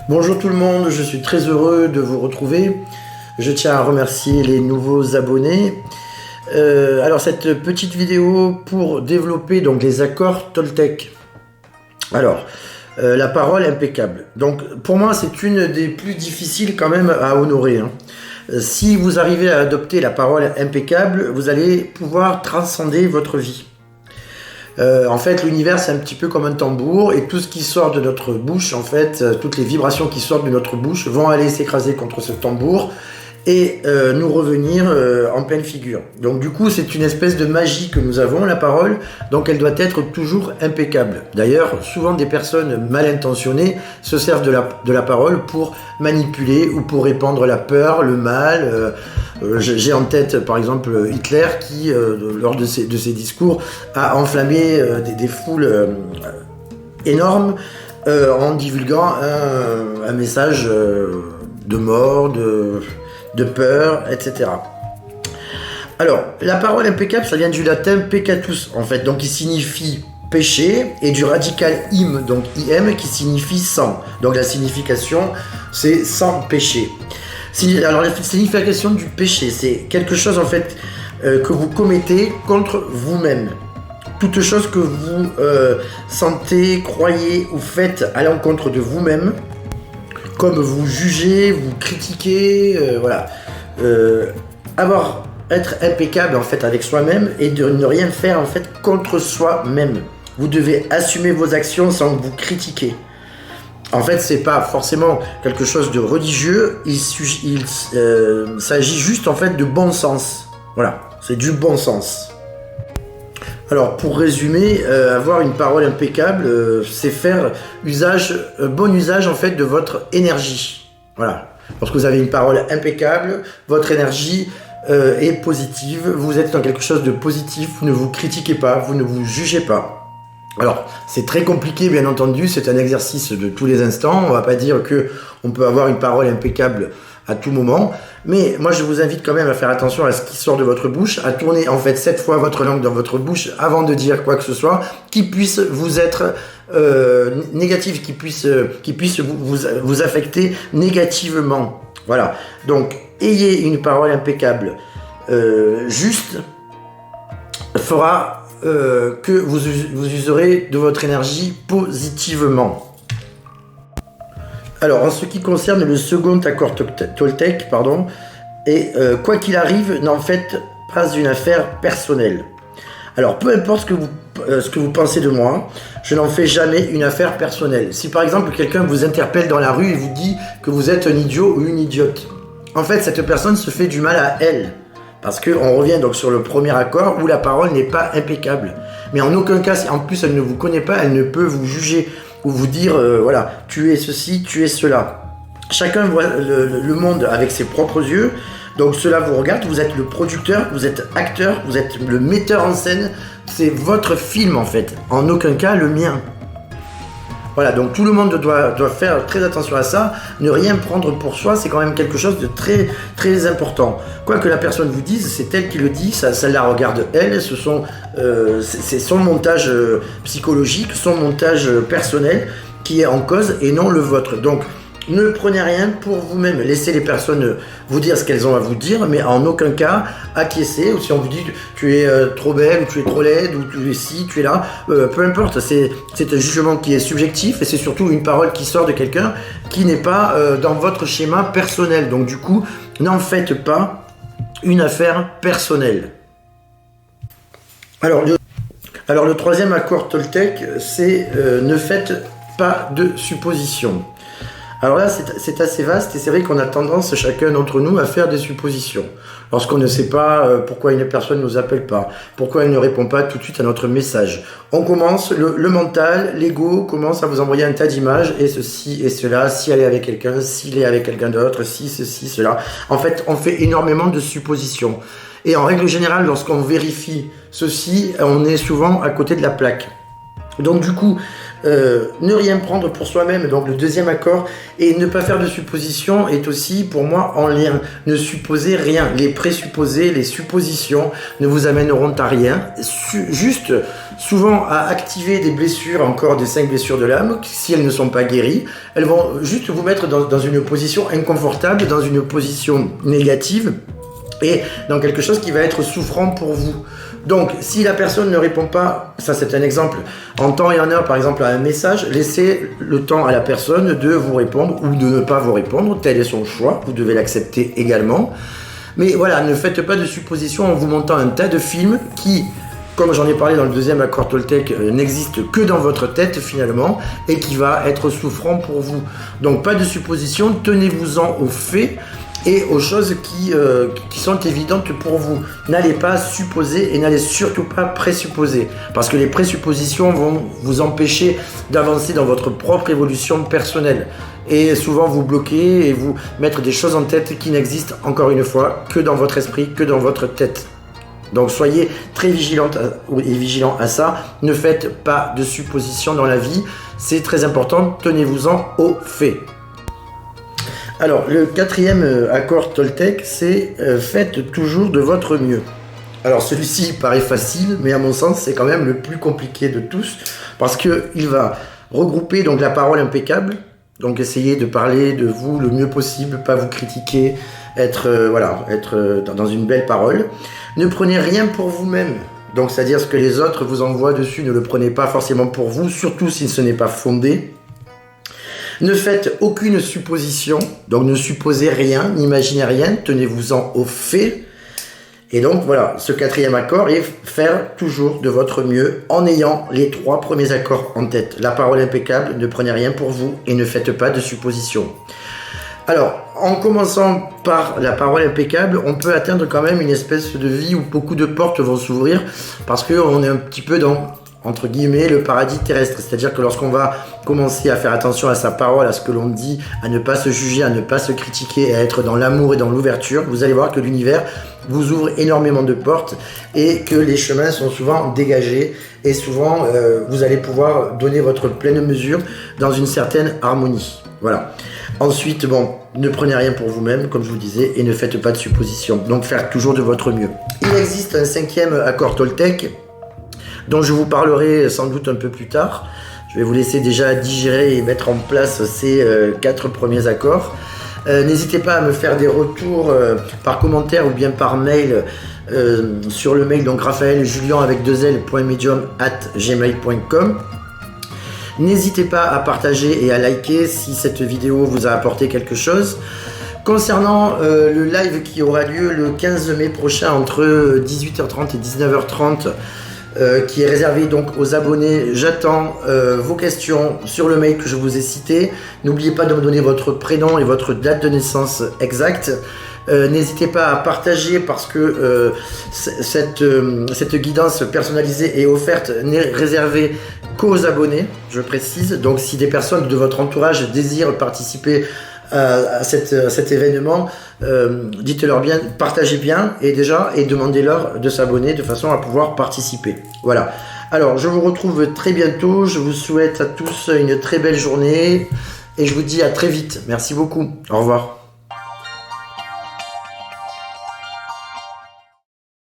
Bonjour tout le monde, je suis très heureux de vous retrouver. Je tiens à remercier les nouveaux abonnés. Alors cette petite vidéo pour développer donc les accords Toltec. Alors, la parole impeccable. Donc pour moi c'est une des plus difficiles quand même à honorer. Si vous arrivez à adopter la parole impeccable, vous allez pouvoir transcender votre vie. En fait, l'univers c'est un petit peu comme un tambour et tout ce qui sort de notre bouche, en fait, toutes les vibrations qui sortent de notre bouche vont aller s'écraser contre ce tambour et nous revenir en pleine figure. Donc du coup, c'est une espèce de magie que nous avons, la parole, donc elle doit être toujours impeccable. D'ailleurs, souvent des personnes mal intentionnées se servent de la parole pour manipuler ou pour répandre la peur, le mal. J'ai en tête par exemple Hitler qui, lors de ses discours, a enflammé des foules énormes en divulguant un message de mort, de peur, etc. Alors, la parole impeccable, ça vient du latin peccatus, en fait, donc qui signifie péché, et du radical im, donc im, qui signifie sans. Donc la signification, c'est sans péché. Alors la signification du péché, c'est quelque chose, en fait, que vous commettez contre vous-même. Toute chose que vous sentez, croyez ou faites à l'encontre de vous-même, comme vous jugez, vous critiquez, voilà. Être impeccable en fait avec soi-même et de ne rien faire en fait contre soi-même. Vous devez assumer vos actions sans vous critiquer. En fait, c'est pas forcément quelque chose de religieux, il s'agit juste en fait de bon sens. Voilà, c'est du bon sens. Alors pour résumer, avoir une parole impeccable, c'est faire bon usage en fait de votre énergie. Voilà. Lorsque vous avez une parole impeccable, votre énergie est positive, vous êtes dans quelque chose de positif, vous ne vous critiquez pas, vous ne vous jugez pas. Alors c'est très compliqué bien entendu, c'est un exercice de tous les instants, on va pas dire que on peut avoir une parole impeccable à tout moment, mais moi je vous invite quand même à faire attention à ce qui sort de votre bouche, à tourner en fait 7 fois votre langue dans votre bouche avant de dire quoi que ce soit qui puisse vous être négatif, qui puisse vous affecter négativement. Voilà, donc ayez une parole impeccable juste fera que vous userez de votre énergie positivement. Alors, en ce qui concerne le second accord Toltec, et quoi qu'il arrive, n'en faites pas une affaire personnelle. Alors, peu importe ce que vous pensez de moi, je n'en fais jamais une affaire personnelle. Si par exemple quelqu'un vous interpelle dans la rue et vous dit que vous êtes un idiot ou une idiote, en fait, cette personne se fait du mal à elle. Parce qu'on revient donc sur le premier accord où la parole n'est pas impeccable. Mais en aucun cas, si en plus elle ne vous connaît pas, elle ne peut vous juger ou vous dire, voilà, tu es ceci, tu es cela. Chacun voit le monde avec ses propres yeux, donc cela vous regarde, vous êtes le producteur, vous êtes acteur, vous êtes le metteur en scène, c'est votre film en fait, en aucun cas le mien. Voilà, donc tout le monde doit faire très attention à ça, ne rien prendre pour soi, c'est quand même quelque chose de très très important. Quoi que la personne vous dise, c'est elle qui le dit, ça la regarde elle, c'est son montage psychologique, son montage personnel qui est en cause et non le vôtre. Donc ne prenez rien pour vous-même, laissez les personnes vous dire ce qu'elles ont à vous dire, mais en aucun cas acquiescer, ou si on vous dit tu es trop belle, ou tu es trop laide, ou tu es ci, tu es là, peu importe, c'est un jugement qui est subjectif, et c'est surtout une parole qui sort de quelqu'un qui n'est pas dans votre schéma personnel, donc du coup, n'en faites pas une affaire personnelle. Alors le troisième accord Toltec, c'est ne faites pas de suppositions. Alors là, c'est assez vaste et c'est vrai qu'on a tendance, chacun d'entre nous, à faire des suppositions. Lorsqu'on ne sait pas pourquoi une personne ne nous appelle pas, pourquoi elle ne répond pas tout de suite à notre message. On commence, le mental, l'ego commence à vous envoyer un tas d'images et ceci et cela, si elle est avec quelqu'un, s'il est avec quelqu'un d'autre, si, ceci, cela. En fait, on fait énormément de suppositions. Et en règle générale, lorsqu'on vérifie ceci, on est souvent à côté de la plaque. Donc du coup, ne rien prendre pour soi-même, donc le deuxième accord, et ne pas faire de suppositions est aussi pour moi en lien. Ne supposez rien. Les présupposés, les suppositions ne vous amèneront à rien. Juste souvent à activer des blessures, encore des 5 blessures de l'âme, si elles ne sont pas guéries, elles vont juste vous mettre dans une position inconfortable, dans une position négative, et dans quelque chose qui va être souffrant pour vous. Donc, si la personne ne répond pas, ça c'est un exemple, en temps et en heure, par exemple, à un message, laissez le temps à la personne de vous répondre ou de ne pas vous répondre, tel est son choix, vous devez l'accepter également. Mais voilà, ne faites pas de suppositions en vous montant un tas de films qui, comme j'en ai parlé dans le deuxième accord Toltec, n'existe que dans votre tête finalement, et qui va être souffrant pour vous. Donc pas de suppositions, tenez-vous-en aux faits, et aux choses qui sont évidentes pour vous. N'allez pas supposer et n'allez surtout pas présupposer, parce que les présuppositions vont vous empêcher d'avancer dans votre propre évolution personnelle et souvent vous bloquer et vous mettre des choses en tête qui n'existent encore une fois que dans votre esprit, que dans votre tête. Donc soyez très vigilant à ça, ne faites pas de suppositions dans la vie, c'est très important, tenez-vous-en aux faits. Alors, le quatrième accord Toltec, c'est faites toujours de votre mieux. Alors, celui-ci paraît facile, mais à mon sens, c'est quand même le plus compliqué de tous, parce qu'il va regrouper donc la parole impeccable, donc essayez de parler de vous le mieux possible, pas vous critiquer, être dans une belle parole. Ne prenez rien pour vous-même. Donc, c'est-à-dire ce que les autres vous envoient dessus, ne le prenez pas forcément pour vous, surtout si ce n'est pas fondé. Ne faites aucune supposition, donc ne supposez rien, n'imaginez rien, tenez-vous-en aux faits. Et donc voilà, ce quatrième accord est faire toujours de votre mieux en ayant les 3 premiers accords en tête. La parole impeccable, ne prenez rien pour vous et ne faites pas de suppositions. Alors, en commençant par la parole impeccable, on peut atteindre quand même une espèce de vie où beaucoup de portes vont s'ouvrir parce qu'on est un petit peu dans, entre guillemets, le paradis terrestre. C'est-à-dire que lorsqu'on va commencer à faire attention à sa parole, à ce que l'on dit, à ne pas se juger, à ne pas se critiquer, à être dans l'amour et dans l'ouverture, vous allez voir que l'univers vous ouvre énormément de portes et que les chemins sont souvent dégagés et souvent vous allez pouvoir donner votre pleine mesure dans une certaine harmonie. Voilà. Ensuite, bon, ne prenez rien pour vous-même, comme je vous disais, et ne faites pas de suppositions. Donc, faire toujours de votre mieux. Il existe un 5e accord Toltec, dont je vous parlerai sans doute un peu plus tard. Je vais vous laisser déjà digérer et mettre en place ces 4 premiers accords. N'hésitez pas à me faire des retours par commentaire ou bien par mail sur le mail, donc raphaeljulian avec 2l.medium@gmail.com. N'hésitez pas à partager et à liker si cette vidéo vous a apporté quelque chose. Concernant le live qui aura lieu le 15 mai prochain entre 18h30 et 19h30, qui est réservé donc aux abonnés, j'attends vos questions sur le mail que je vous ai cité. N'oubliez pas de me donner votre prénom et votre date de naissance exacte. N'hésitez pas à partager parce que cette guidance personnalisée est offerte, n'est réservée qu'aux abonnés, je précise. Donc si des personnes de votre entourage désirent participer à cet événement, dites-leur bien, partagez bien et demandez-leur de s'abonner de façon à pouvoir participer. Voilà. Alors je vous retrouve très bientôt, je vous souhaite à tous une très belle journée et je vous dis à très vite. Merci beaucoup. Au revoir.